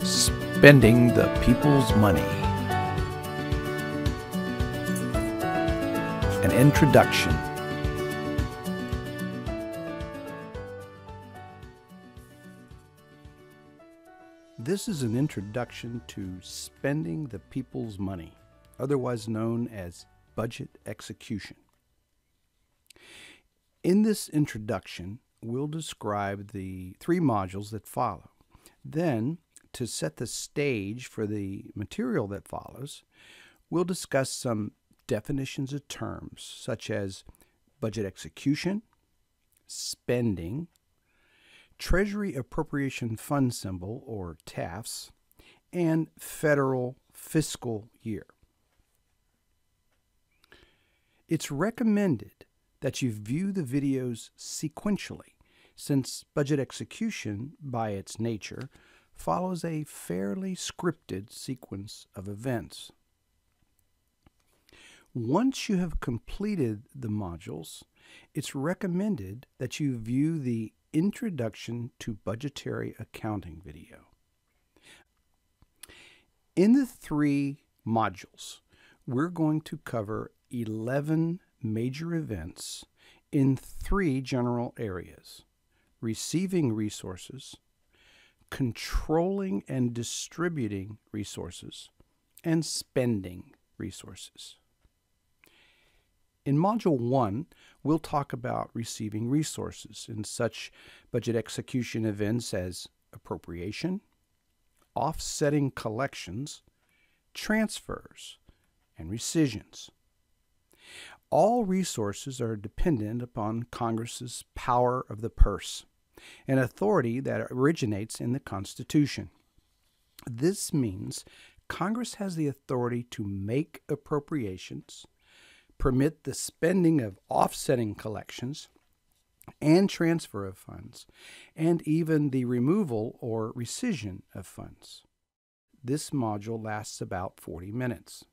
Spending the people's money. An introduction. This is an introduction to spending the people's money, otherwise known as budget execution. In this introduction, we'll describe the three modules that follow. Then, to set the stage for the material that follows, we'll discuss some definitions of terms such as budget execution, spending, Treasury Appropriation Fund Symbol, or TAFs, and federal fiscal year. It's recommended that you view the videos sequentially, since budget execution, by its nature, follows a fairly scripted sequence of events. Once you have completed the modules, it's recommended that you view the Introduction to Budgetary Accounting video. In the three modules, we're going to cover 11 major events in three general areas: receiving resources, controlling and distributing resources, and spending resources. In Module 1, we'll talk about receiving resources in such budget execution events as appropriation, offsetting collections, transfers, and rescissions. All resources are dependent upon Congress's power of the purse, an authority that originates in the Constitution. This means Congress has the authority to make appropriations, permit the spending of offsetting collections and transfer of funds, and even the removal or rescission of funds. This module lasts about 40 minutes.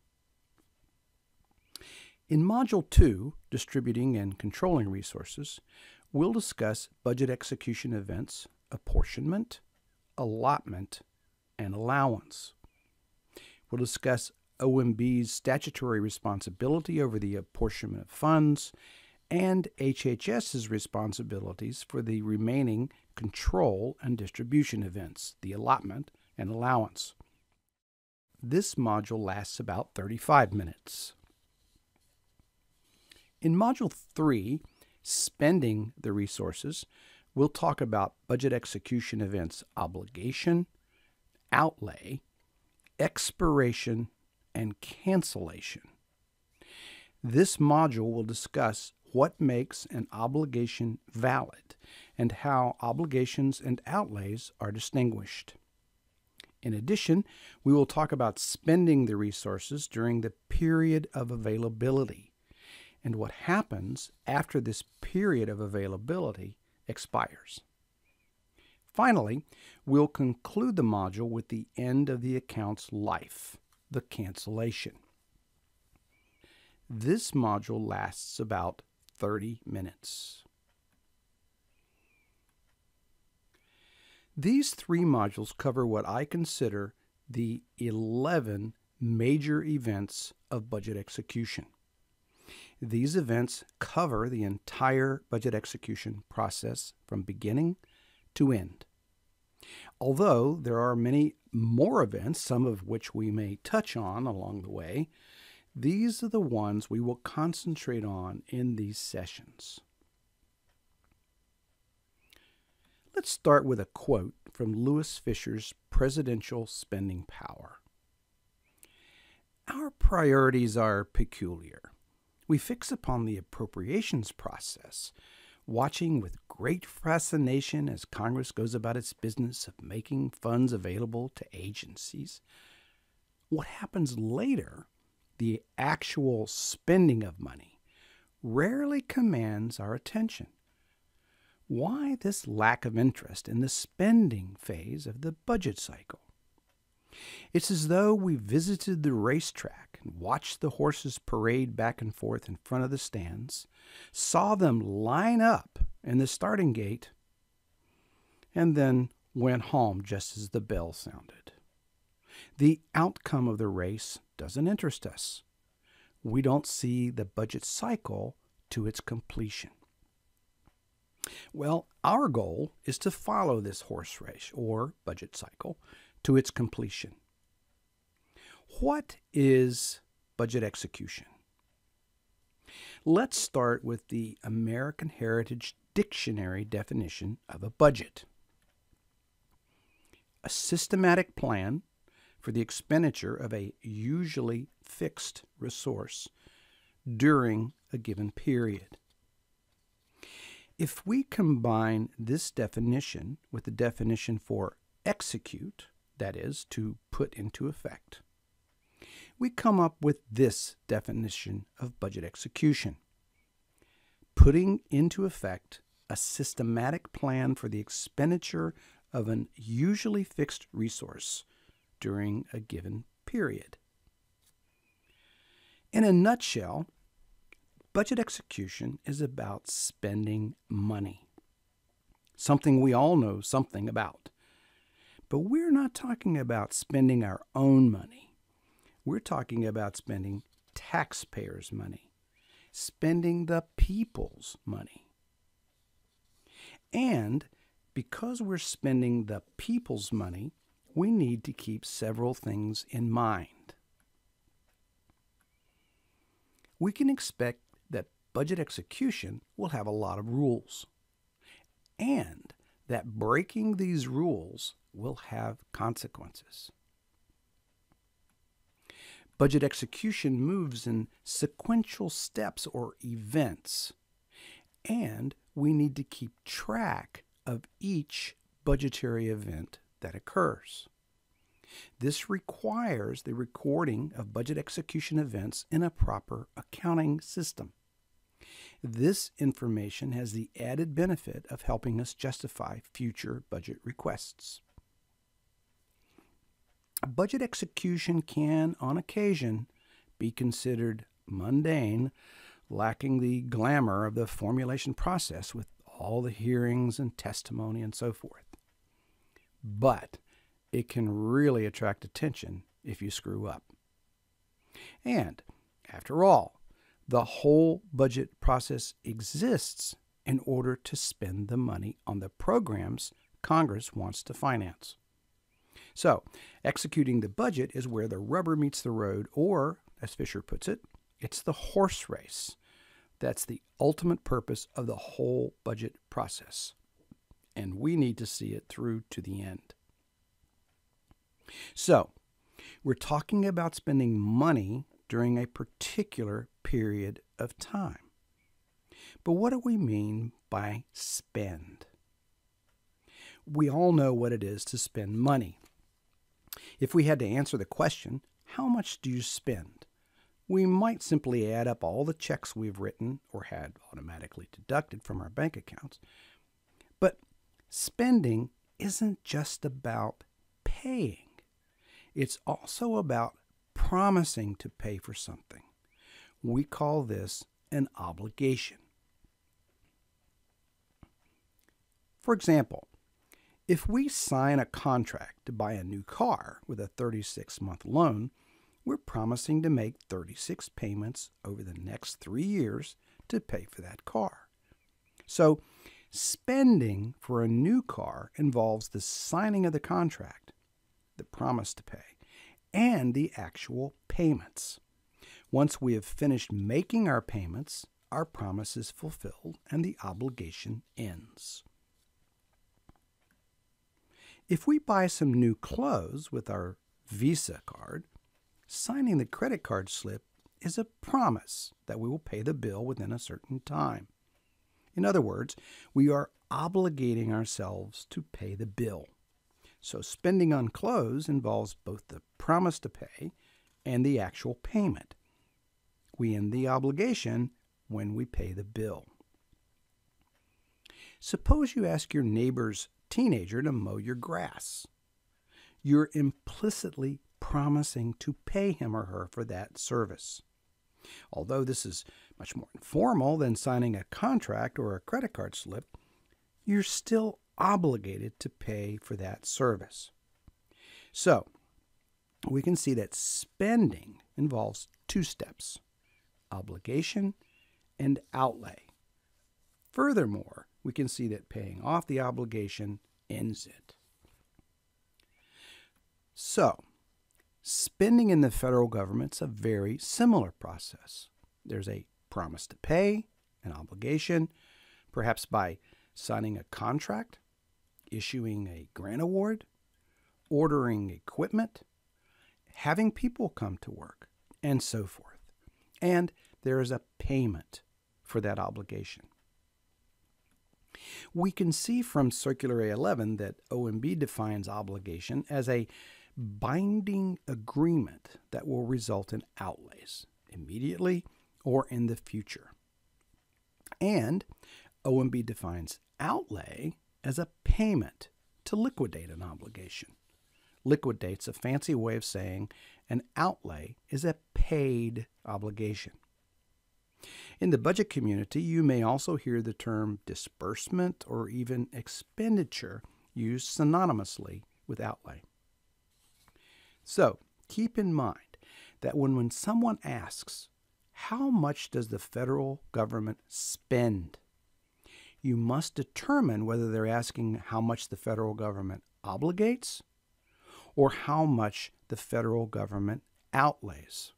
In Module 2, Distributing and Controlling Resources, we'll discuss budget execution events, apportionment, allotment, and allowance. We'll discuss OMB's statutory responsibility over the apportionment of funds and HHS's responsibilities for the remaining control and distribution events, the allotment and allowance. This module lasts about 35 minutes. In Module 3, Spending the Resources, we'll talk about budget execution events: obligation, outlay, expiration, and cancellation. This module will discuss what makes an obligation valid and how obligations and outlays are distinguished. In addition, we will talk about spending the resources during the period of availability and what happens after this period of availability expires. Finally, we'll conclude the module with the end of the account's life, the cancellation. This module lasts about 30 minutes. These three modules cover what I consider the 11 major events of budget execution. These events cover the entire budget execution process from beginning to end. Although there are many more events, some of which we may touch on along the way, these are the ones we will concentrate on in these sessions. Let's start with a quote from Lewis Fisher's Presidential Spending Power. "Our priorities are peculiar. We fix upon the appropriations process, watching with great fascination as Congress goes about its business of making funds available to agencies. What happens later, the actual spending of money, rarely commands our attention. Why this lack of interest in the spending phase of the budget cycle? It's as though we visited the racetrack and watched the horses parade back and forth in front of the stands, saw them line up in the starting gate, and then went home just as the bell sounded. The outcome of the race doesn't interest us. We don't see the budget cycle to its completion. Well, our goal is to follow this horse race or budget cycle to its completion. What is budget execution? Let's start with the American Heritage Dictionary definition of a budget. A systematic plan for the expenditure of a usually fixed resource during a given period. If we combine this definition with the definition for execute, that is, to put into effect, we come up with this definition of budget execution: putting into effect a systematic plan for the expenditure of an usually fixed resource during a given period. In a nutshell, budget execution is about spending money, something we all know something about. But we're not talking about spending our own money. We're talking about spending taxpayers' money, spending the people's money. And because we're spending the people's money, we need to keep several things in mind. We can expect that budget execution will have a lot of rules, and that breaking these rules will have consequences. Budget execution moves in sequential steps or events, and we need to keep track of each budgetary event that occurs. This requires the recording of budget execution events in a proper accounting system. This information has the added benefit of helping us justify future budget requests. Budget execution can, on occasion, be considered mundane, lacking the glamour of the formulation process with all the hearings and testimony and so forth. But it can really attract attention if you screw up. And, after all, the whole budget process exists in order to spend the money on the programs Congress wants to finance. So, executing the budget is where the rubber meets the road, or, as Fisher puts it, it's the horse race. That's the ultimate purpose of the whole budget process. And we need to see it through to the end. So, we're talking about spending money during a particular period of time. But what do we mean by spend? We all know what it is to spend money. If we had to answer the question, how much do you spend? We might simply add up all the checks we've written or had automatically deducted from our bank accounts. But spending isn't just about paying. It's also about promising to pay for something. We call this an obligation. For example, if we sign a contract to buy a new car with a 36-month loan, we're promising to make 36 payments over the next 3 years to pay for that car. So, spending for a new car involves the signing of the contract, the promise to pay, and the actual payments. Once we have finished making our payments, our promise is fulfilled and the obligation ends. If we buy some new clothes with our Visa card, signing the credit card slip is a promise that we will pay the bill within a certain time. In other words, we are obligating ourselves to pay the bill. So spending on clothes involves both the promise to pay and the actual payment. We end the obligation when we pay the bill. Suppose you ask your neighbor's teenager to mow your grass. You're implicitly promising to pay him or her for that service. Although this is much more informal than signing a contract or a credit card slip, you're still obligated to pay for that service. So, we can see that spending involves two steps: obligation and outlay. Furthermore, we can see that paying off the obligation ends it. So, spending in the federal government's a very similar process. There's a promise to pay, an obligation, perhaps by signing a contract, issuing a grant award, ordering equipment, having people come to work, and so forth. And there is a payment for that obligation. We can see from Circular A11 that OMB defines obligation as a binding agreement that will result in outlays immediately or in the future. And OMB defines outlay as a payment to liquidate an obligation. Liquidate's a fancy way of saying an outlay is a paid obligation. In the budget community, you may also hear the term disbursement or even expenditure used synonymously with outlay. So keep in mind that when someone asks, how much does the federal government spend? You must determine whether they're asking how much the federal government obligates or how much the federal government outlays.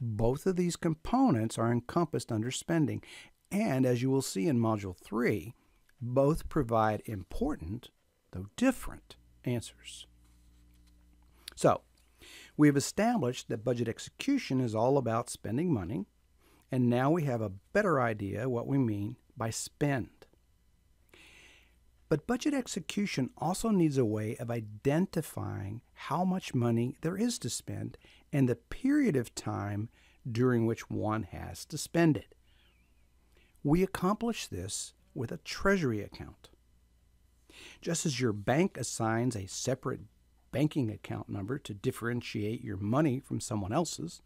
Both of these components are encompassed under spending, and as you will see in Module 3, both provide important, though different, answers. So, we have established that budget execution is all about spending money, and now we have a better idea what we mean by spend. But budget execution also needs a way of identifying how much money there is to spend and the period of time during which one has to spend it. We accomplish this with a treasury account. Just as your bank assigns a separate banking account number to differentiate your money from someone else's,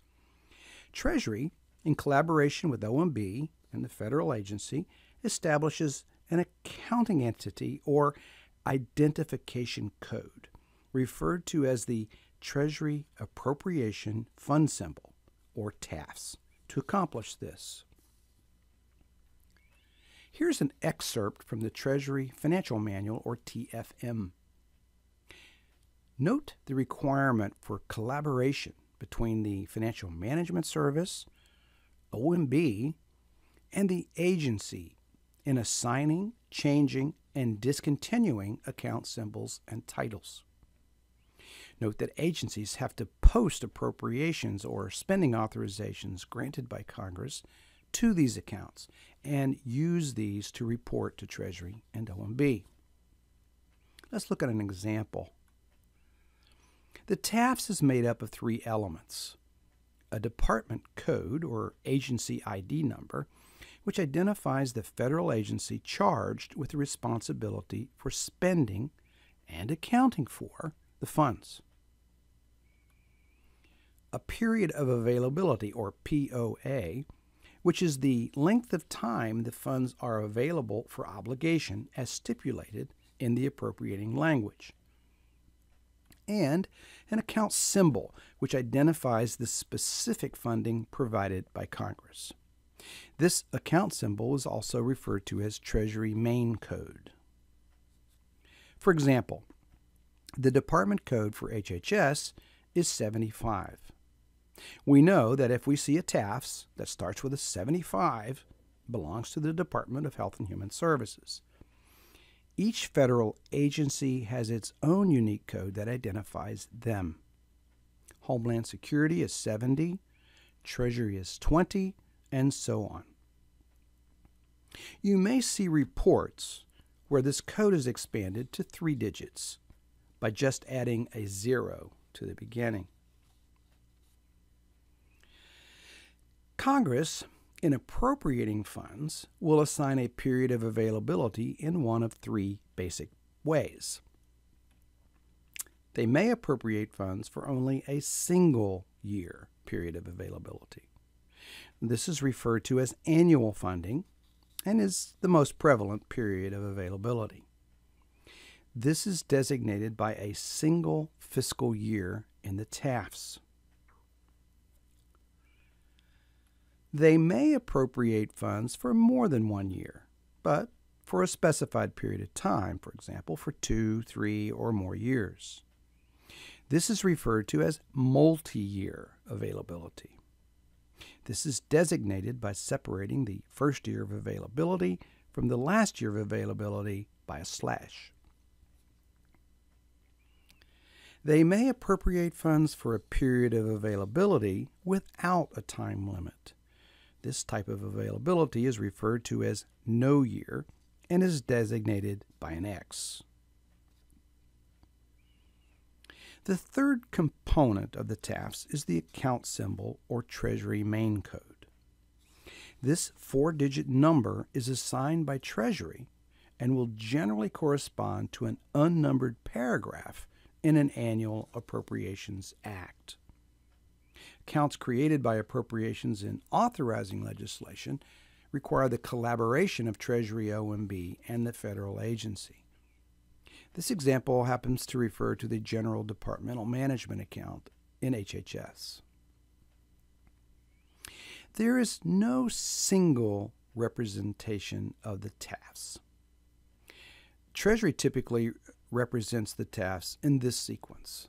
Treasury, in collaboration with OMB and the federal agency, establishes an accounting entity or identification code, referred to as the Treasury Appropriation Fund Symbol, or TAFS, to accomplish this. Here's an excerpt from the Treasury Financial Manual, or TFM. Note the requirement for collaboration between the Financial Management Service, OMB, and the agency in assigning, changing, and discontinuing account symbols and titles. Note that agencies have to post appropriations or spending authorizations granted by Congress to these accounts and use these to report to Treasury and OMB. Let's look at an example. The TAFS is made up of three elements: a department code or agency ID number, which identifies the federal agency charged with the responsibility for spending and accounting for the funds. A period of availability, or POA, which is the length of time the funds are available for obligation as stipulated in the appropriating language. And an account symbol, which identifies the specific funding provided by Congress. This account symbol is also referred to as Treasury Main Code. For example, the department code for HHS is 75. We know that if we see a TAFS that starts with a 75, it belongs to the Department of Health and Human Services. Each federal agency has its own unique code that identifies them. Homeland Security is 70, Treasury is 20, and so on. You may see reports where this code is expanded to 3 digits by just adding a 0 to the beginning. Congress, in appropriating funds, will assign a period of availability in one of 3 basic ways. They may appropriate funds for only a single year period of availability. This is referred to as annual funding and is the most prevalent period of availability. This is designated by a single fiscal year in the TAFs. They may appropriate funds for more than 1 year, but for a specified period of time, for example, for 2, 3, or more years. This is referred to as multi-year availability. This is designated by separating the first year of availability from the last year of availability by a slash. They may appropriate funds for a period of availability without a time limit. This type of availability is referred to as no year and is designated by an X. The third component of the TAFs is the account symbol or Treasury main code. This 4-digit number is assigned by Treasury and will generally correspond to an unnumbered paragraph in an annual Appropriations Act. Accounts created by appropriations in authorizing legislation require the collaboration of Treasury OMB and the federal agency. This example happens to refer to the General Departmental Management account in HHS. There is no single representation of the TAFs. Treasury typically represents the TAFs in this sequence: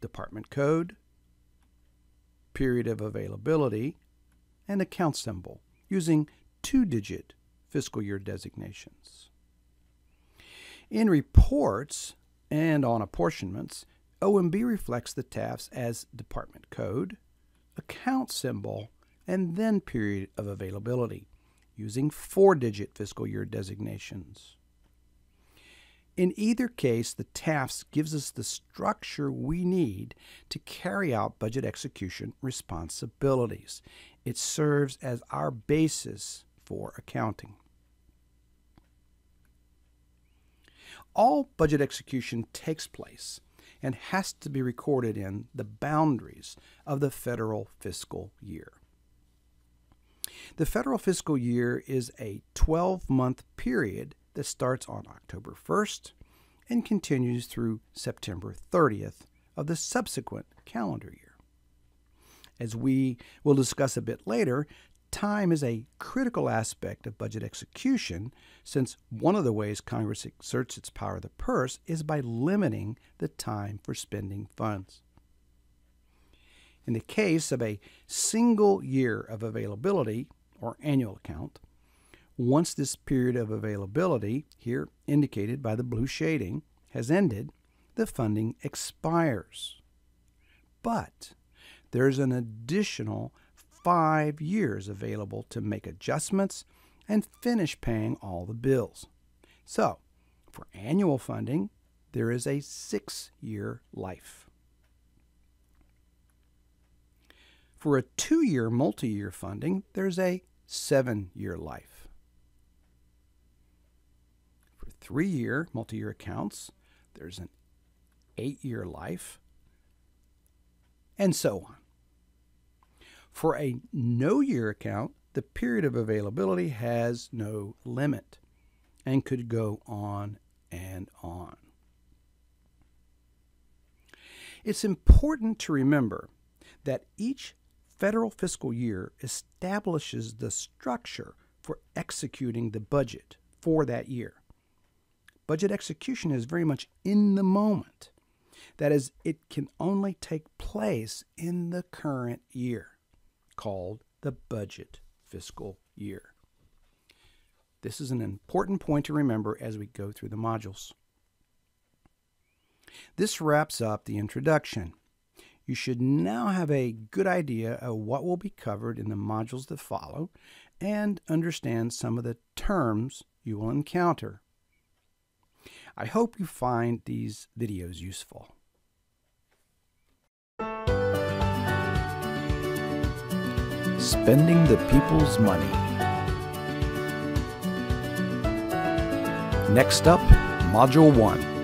department code, period of availability, and account symbol using 2-digit fiscal year designations. In reports and on apportionments, OMB reflects the TAFs as department code, account symbol, and then period of availability using 4-digit fiscal year designations. In either case, the TAFs gives us the structure we need to carry out budget execution responsibilities. It serves as our basis for accounting. All budget execution takes place and has to be recorded in the boundaries of the federal fiscal year. The federal fiscal year is a 12-month period that starts on October 1st and continues through September 30th of the subsequent calendar year. As we will discuss a bit later, time is a critical aspect of budget execution, since one of the ways Congress exerts its power of the purse is by limiting the time for spending funds. In the case of a single year of availability, or annual account, once this period of availability, here indicated by the blue shading, has ended, the funding expires. But there's an additional 5 years available to make adjustments and finish paying all the bills. So, for annual funding, there is a 6-year life. For a 2-year multi-year funding, there's a 7-year life. For 3-year multi-year accounts, there's an 8-year life, and so on. For a no-year account, the period of availability has no limit and could go on and on. It's important to remember that each federal fiscal year establishes the structure for executing the budget for that year. Budget execution is very much in the moment. That is, it can only take place in the current year, called the budget fiscal year. This is an important point to remember as we go through the modules. This wraps up the introduction. You should now have a good idea of what will be covered in the modules that follow and understand some of the terms you will encounter. I hope you find these videos useful. Spending the people's money. Next up, Module 1.